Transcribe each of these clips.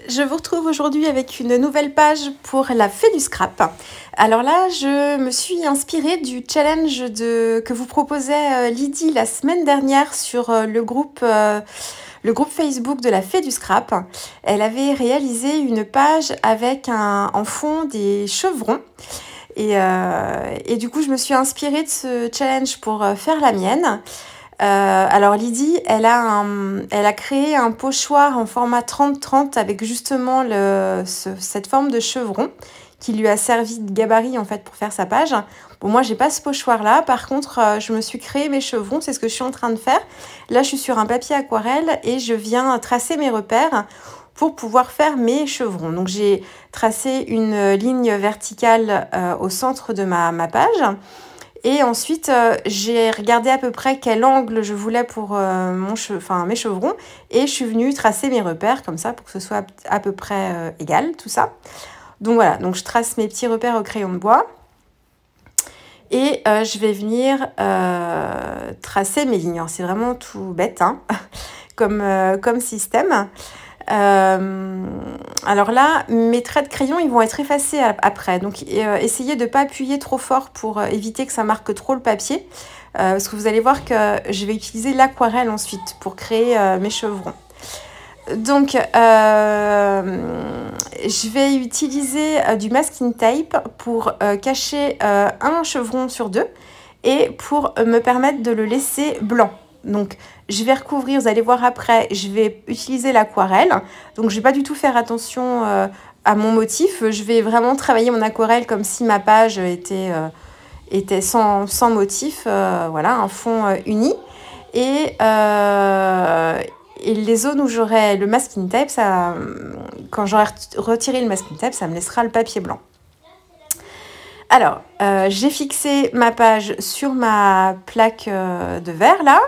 Je vous retrouve aujourd'hui avec une nouvelle page pour la fée du scrap. Alors là, je me suis inspirée du challenge que vous proposait Lydie la semaine dernière sur le groupe Facebook de la fée du scrap. Elle avait réalisé une page avec en fond des chevrons. Et du coup, je me suis inspirée de ce challenge pour faire la mienne. Alors Lydie, elle a créé un pochoir en format 30-30 avec justement cette forme de chevron qui lui a servi de gabarit en fait pour faire sa page. Bon, moi j'ai pas ce pochoir là, par contre je me suis créé mes chevrons, c'est ce que je suis en train de faire. Là je suis sur un papier aquarelle et je viens tracer mes repères pour pouvoir faire mes chevrons. Donc j'ai tracé une ligne verticale au centre de ma page. Et ensuite, j'ai regardé à peu près quel angle je voulais pour mes chevrons. Et je suis venue tracer mes repères comme ça pour que ce soit à peu près égal, tout ça. Donc voilà, donc je trace mes petits repères au crayon de bois. Et je vais venir tracer mes lignes. C'est vraiment tout bête hein, comme système. Alors là, mes traits de crayon, ils vont être effacés après. Donc, essayez de ne pas appuyer trop fort pour éviter que ça marque trop le papier. Parce que vous allez voir que je vais utiliser l'aquarelle ensuite pour créer mes chevrons. Donc, je vais utiliser du masking tape pour cacher un chevron sur deux et pour me permettre de le laisser blanc. Donc, je vais recouvrir, vous allez voir après, je vais utiliser l'aquarelle. Donc, je ne vais pas du tout faire attention à mon motif. Je vais vraiment travailler mon aquarelle comme si ma page était sans motif. Voilà, un fond uni. Et les zones où j'aurai le masking tape, quand j'aurai retiré le masking tape, ça me laissera le papier blanc. Alors, j'ai fixé ma page sur ma plaque de verre là.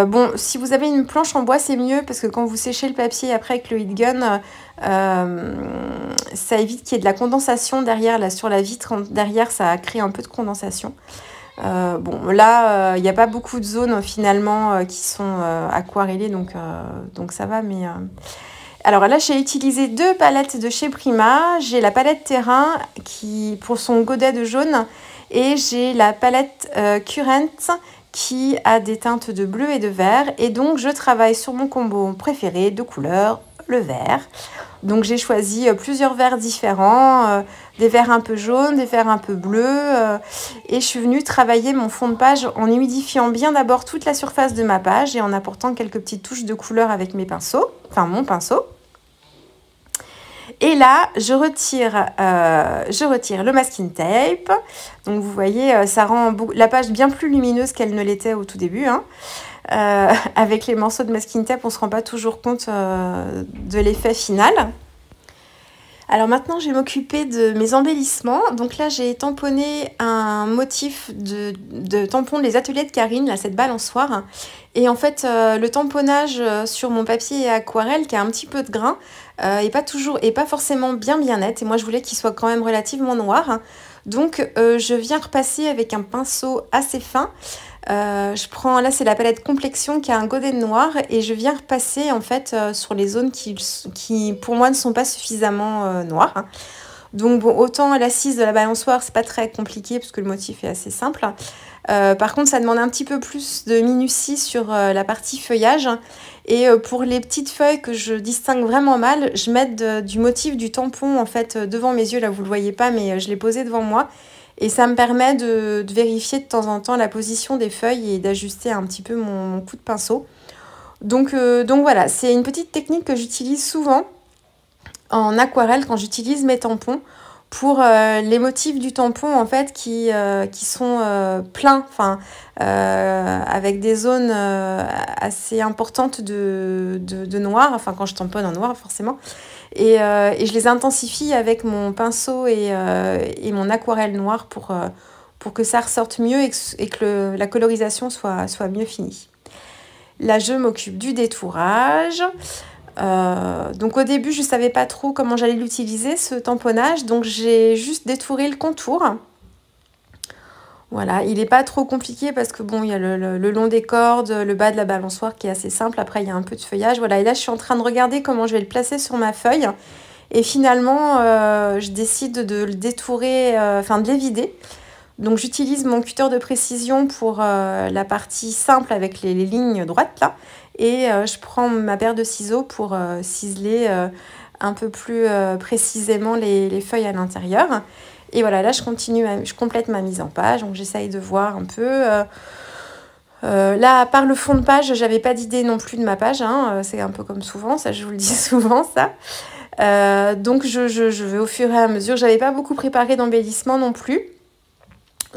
Bon, si vous avez une planche en bois, c'est mieux parce que quand vous séchez le papier après avec le heat gun, ça évite qu'il y ait de la condensation derrière, là, sur la vitre. Derrière, ça crée un peu de condensation. Bon, là, il n'y a pas beaucoup de zones finalement qui sont aquarellées, donc ça va, mais... Alors là, j'ai utilisé deux palettes de chez Prima. J'ai la palette terrain qui pour son godet de jaune et j'ai la palette Current qui a des teintes de bleu et de vert. Et donc, je travaille sur mon combo préféré de couleur, le vert. Donc, j'ai choisi plusieurs verts différents, des verts un peu jaunes, des verts un peu bleus. Et je suis venue travailler mon fond de page en humidifiant bien d'abord toute la surface de ma page et en apportant quelques petites touches de couleur avec mes pinceaux, enfin mon pinceau. Et là, je retire le masking tape. Donc, vous voyez, ça rend la page bien plus lumineuse qu'elle ne l'était au tout début. Hein. Avec les morceaux de masking tape, on ne se rend pas toujours compte de l'effet final. Alors maintenant, je vais m'occuper de mes embellissements. Donc là, j'ai tamponné un motif de tampon des ateliers de Karine, là, cette balançoire. Et en fait, le tamponnage sur mon papier aquarelle, qui a un petit peu de grain, et pas forcément bien net. Et moi, je voulais qu'il soit quand même relativement noir. Donc, je viens repasser avec un pinceau assez fin. Je prends, là c'est la palette Complexion qui a un godet noir et je viens repasser en fait sur les zones qui pour moi ne sont pas suffisamment noires. Hein. Donc bon, autant l'assise de la balançoire c'est pas très compliqué parce que le motif est assez simple. Par contre ça demande un petit peu plus de minutie sur la partie feuillage. Et pour les petites feuilles que je distingue vraiment mal, je mets du motif du tampon en fait devant mes yeux. Là vous le voyez pas mais je l'ai posé devant moi. Et ça me permet de vérifier de temps en temps la position des feuilles et d'ajuster un petit peu mon coup de pinceau. Donc voilà, c'est une petite technique que j'utilise souvent en aquarelle quand j'utilise mes tampons pour les motifs du tampon en fait qui sont pleins, enfin avec des zones assez importantes de noir, enfin quand je tamponne en noir forcément. Et je les intensifie avec mon pinceau et mon aquarelle noire pour que ça ressorte mieux et que la colorisation soit mieux finie. Là, je m'occupe du détourage. Donc au début, je ne savais pas trop comment j'allais l'utiliser, ce tamponnage. Donc j'ai juste détouré le contour. Voilà, il n'est pas trop compliqué parce que bon, il y a le long des cordes, le bas de la balançoire qui est assez simple. Après, il y a un peu de feuillage. Voilà, et là, je suis en train de regarder comment je vais le placer sur ma feuille. Et finalement, je décide de le détourer, enfin de l'évider. Donc, j'utilise mon cutter de précision pour la partie simple avec les lignes droites là. Et je prends ma paire de ciseaux pour ciseler un peu plus précisément les feuilles à l'intérieur. Et voilà, là, je complète ma mise en page. Donc, j'essaye de voir un peu. Là, à part le fond de page, j'avais pas d'idée non plus de ma page. Hein. C'est un peu comme souvent, ça, je vous le dis souvent, ça. Donc, je vais au fur et à mesure. J'avais pas beaucoup préparé d'embellissement non plus.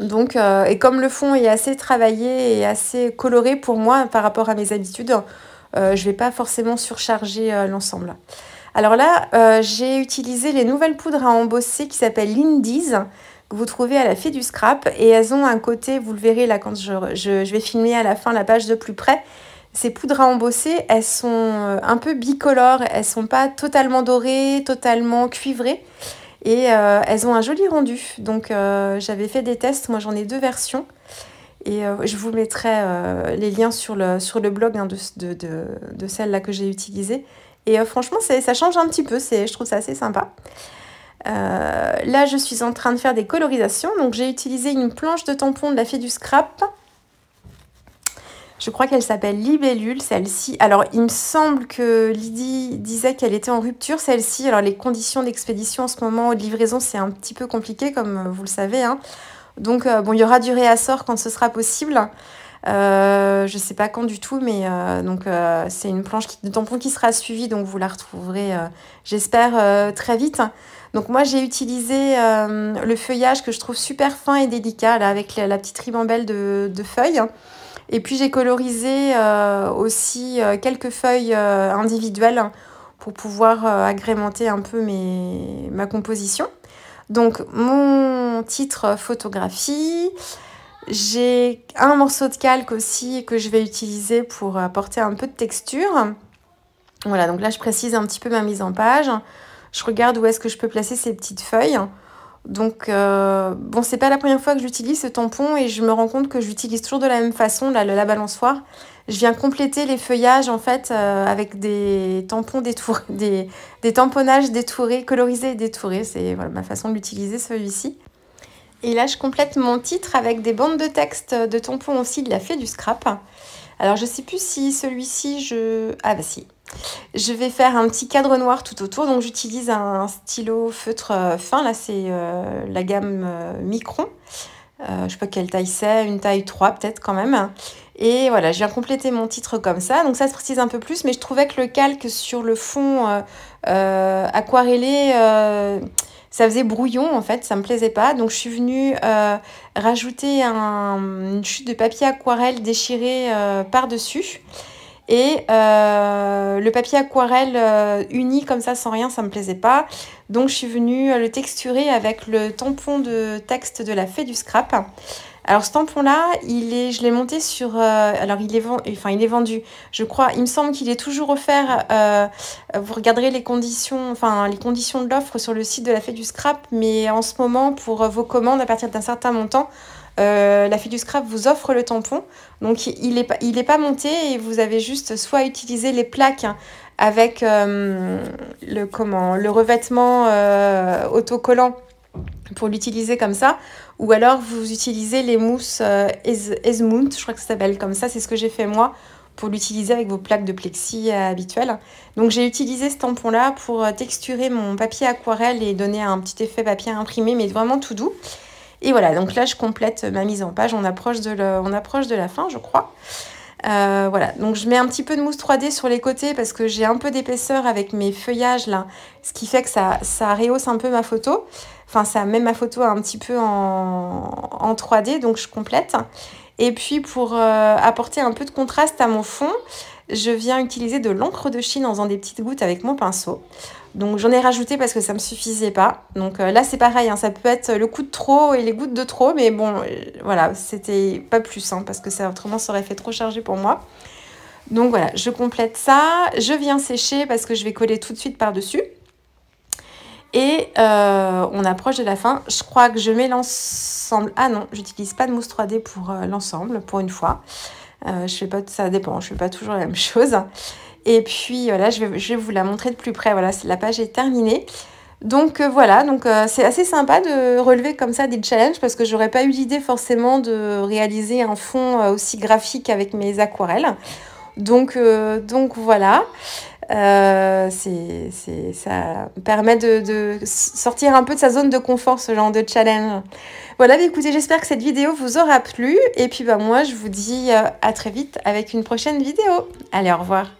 Donc, et comme le fond est assez travaillé et assez coloré pour moi par rapport à mes habitudes, je vais pas forcément surcharger l'ensemble. Alors là, j'ai utilisé les nouvelles poudres à embosser qui s'appellent Lindy's, que vous trouvez à la Fée du Scrap. Et elles ont un côté, vous le verrez là quand je vais filmer à la fin la page de plus près. Ces poudres à embosser, elles sont un peu bicolores, elles sont pas totalement dorées, totalement cuivrées. Et elles ont un joli rendu. Donc j'avais fait des tests, moi j'en ai 2 versions. Et je vous mettrai les liens sur le blog hein, de celle-là que j'ai utilisée. Et franchement, ça change un petit peu, je trouve ça assez sympa. Là, je suis en train de faire des colorisations. Donc, j'ai utilisé une planche de tampon de la Fée du Scrap. Je crois qu'elle s'appelle Libellule, celle-ci. Alors, il me semble que Lydie disait qu'elle était en rupture, celle-ci. Alors, les conditions d'expédition en ce moment, de livraison, c'est un petit peu compliqué, comme vous le savez. Hein. Donc, bon, il y aura du réassort quand ce sera possible. Je sais pas quand du tout, mais c'est une planche de tampon qui sera suivie, donc vous la retrouverez, j'espère, très vite. Donc moi, j'ai utilisé le feuillage que je trouve super fin et délicat, là, avec la petite ribambelle de feuilles. Et puis, j'ai colorisé aussi quelques feuilles individuelles pour pouvoir agrémenter un peu ma composition. Donc, mon titre photographie. J'ai un morceau de calque aussi que je vais utiliser pour apporter un peu de texture. Voilà, donc là, je précise un petit peu ma mise en page. Je regarde où est-ce que je peux placer ces petites feuilles. Donc, bon, c'est pas la première fois que j'utilise ce tampon et je me rends compte que j'utilise toujours de la même façon, la balançoire. Je viens compléter les feuillages, en fait, avec des tampons détourés, des tamponnages détourés, colorisés et détourés. C'est voilà, ma façon de l'utiliser, celui-ci. Et là, je complète mon titre avec des bandes de texte de tampons aussi de la Fée du Scrap. Alors, je sais plus si celui-ci, ah bah si. Je vais faire un petit cadre noir tout autour. Donc, j'utilise un stylo feutre fin. Là, c'est la gamme Micron. Je sais pas quelle taille c'est. Une taille 3 peut-être quand même. Et voilà, je viens compléter mon titre comme ça. Donc, ça se précise un peu plus. Mais je trouvais que le calque sur le fond aquarellé... ça faisait brouillon en fait, ça me plaisait pas. Donc je suis venue rajouter une chute de papier aquarelle déchiré par-dessus. Et le papier aquarelle uni comme ça sans rien, ça me plaisait pas. Donc je suis venue le texturer avec le tampon de texte de la Fée du Scrap. Alors ce tampon-là, je l'ai monté sur... alors il est vendu, je crois, il me semble qu'il est toujours offert. Vous regarderez les conditions de l'offre sur le site de la Fée du Scrap. Mais en ce moment, pour vos commandes, à partir d'un certain montant, la Fée du Scrap vous offre le tampon. Donc il est pas monté et vous avez juste soit utilisé les plaques avec le revêtement autocollant pour l'utiliser comme ça, ou alors vous utilisez les mousses Esmount, je crois que ça s'appelle comme ça, c'est ce que j'ai fait moi, pour l'utiliser avec vos plaques de plexi habituelles. Donc j'ai utilisé ce tampon-là pour texturer mon papier aquarelle et donner un petit effet papier imprimé, mais vraiment tout doux. Et voilà, donc là je complète ma mise en page, on approche de la fin, je crois. Voilà, donc je mets un petit peu de mousse 3D sur les côtés parce que j'ai un peu d'épaisseur avec mes feuillages là, ce qui fait que ça rehausse un peu ma photo. Enfin, ça met ma photo un petit peu en 3D, donc je complète. Et puis pour apporter un peu de contraste à mon fond, je viens utiliser de l'encre de Chine en faisant des petites gouttes avec mon pinceau. Donc j'en ai rajouté parce que ça ne me suffisait pas. Donc là c'est pareil, hein, ça peut être le coup de trop et les gouttes de trop, mais bon voilà, c'était pas plus hein, parce que autrement ça aurait fait trop chargé pour moi. Donc voilà, je complète ça, je viens sécher parce que je vais coller tout de suite par-dessus. Et on approche de la fin. Je crois que je mets l'ensemble. Ah non, j'utilise pas de mousse 3D pour l'ensemble, pour une fois. Je fais pas, ça dépend, je fais pas toujours la même chose. Et puis là, je vais vous la montrer de plus près. Voilà, la page est terminée. Donc voilà, c'est assez sympa de relever comme ça des challenges parce que j'aurais pas eu l'idée forcément de réaliser un fond aussi graphique avec mes aquarelles. Donc voilà. Ça permet de sortir un peu de sa zone de confort, ce genre de challenge. Voilà, bah écoutez, j'espère que cette vidéo vous aura plu. Et puis bah, moi, je vous dis à très vite avec une prochaine vidéo. Allez, au revoir.